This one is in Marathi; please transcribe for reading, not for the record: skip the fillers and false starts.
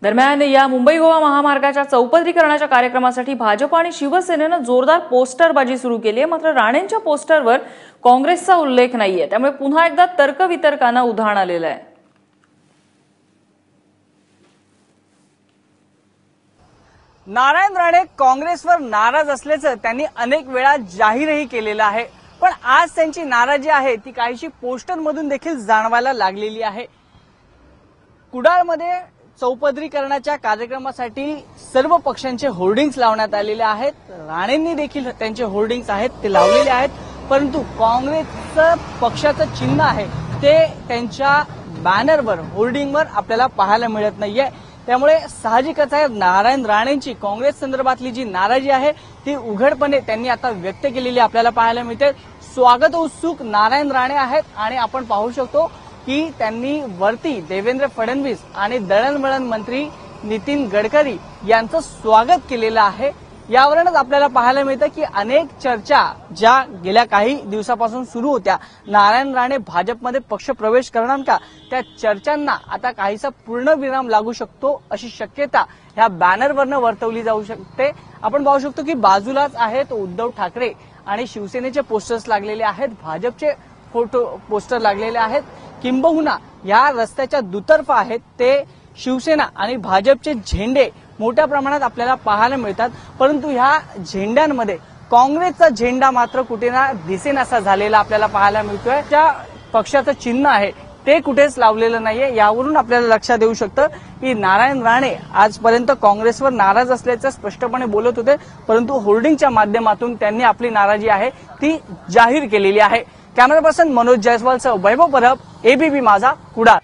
दरम्यान या मुंबई गोवा महामार्गाच्या चौपदरीकरणाच्या कार्यक्रमासाठी भाजप आणि शिवसेनेनं जोरदार पोस्टरबाजी सुरू केली आहे। मात्र राणेंच्या पोस्टरवर काँग्रेसचा उल्लेख नाहीये, त्यामुळे पुन्हा एकदा तर्कवितर्कांना उधाण आलेलं आहे। नारायण राणे काँग्रेसवर नाराज असल्याचं त्यांनी अनेक वेळा जाहीरही केलेलं आहे, पण आज त्यांची नाराजी आहे ती काहीशी पोस्टरमधून देखील जाणवायला लागलेली आहे। कुडाळमध्ये चौपदरीकरणाच्या कार्यक्रमासाठी सर्व पक्षांचे होर्डिंग्स लावण्यात आलेले आहेत। राणेंनी देखील त्यांचे होर्डिंग्स आहेत ते लावलेले आहेत, परंतु काँग्रेसचं पक्षाचं चिन्ह आहे ते त्यांच्या बॅनरवर होर्डिंगवर आपल्याला पाहायला मिळत नाहीये। त्यामुळे साहजिकच आहे नारायण राणेंची काँग्रेस संदर्भातली जी नाराजी आहे ती उघडपणे त्यांनी आता व्यक्त केलेली आपल्याला पाहायला मिळते। स्वागत उत्सुक नारायण राणे आहेत आणि आपण पाहू शकतो की त्यांनी वरती देवेंद्र फडणवीस आणि दळणवळण मंत्री नितीन गडकरी यांचं स्वागत केलेलं आहे। यावरूनच आपल्याला पाहायला मिळतं की अनेक चर्चा ज्या गेल्या काही दिवसापासून सुरू होत्या, नारायण राणे भाजपमध्ये पक्ष प्रवेश करणार का, त्या चर्चांना आता काहीसा पूर्णविराम लागू शकतो अशी शक्यता ह्या बॅनरवरनं वर्तवली जाऊ शकते। आपण पाहू शकतो की बाजूलाच आहेत उद्धव ठाकरे आणि शिवसेनेचे पोस्टर्स लागलेले आहेत, भाजपचे फोटो पोस्टर लागलेले आहेत, किंबहुना या रस्त्याच्या दुतर्फा आहेत ते शिवसेना आणि भाजपचे झेंडे मोठ्या प्रमाणात आपल्याला पाहायला मिळतात। परंतु ह्या झेंड्यांमध्ये काँग्रेसचा झेंडा मात्र कुठे ना दिसेनासा झालेला आपल्याला पाहायला मिळतोय। त्या पक्षाचं चिन्ह आहे ते कुठेच लावलेलं नाहीये। यावरून आपल्याला लक्षात येऊ शकतं की नारायण राणे आजपर्यंत काँग्रेसवर नाराज असल्याचं स्पष्टपणे बोलत होते, परंतु होर्डिंगच्या माध्यमातून त्यांनी आपली नाराजी आहे ती जाहीर केलेली आहे। कॅमेरा पर्सन मनोज जयस्वालसह वैभव परब, एबीपी माझा, कुडाळ।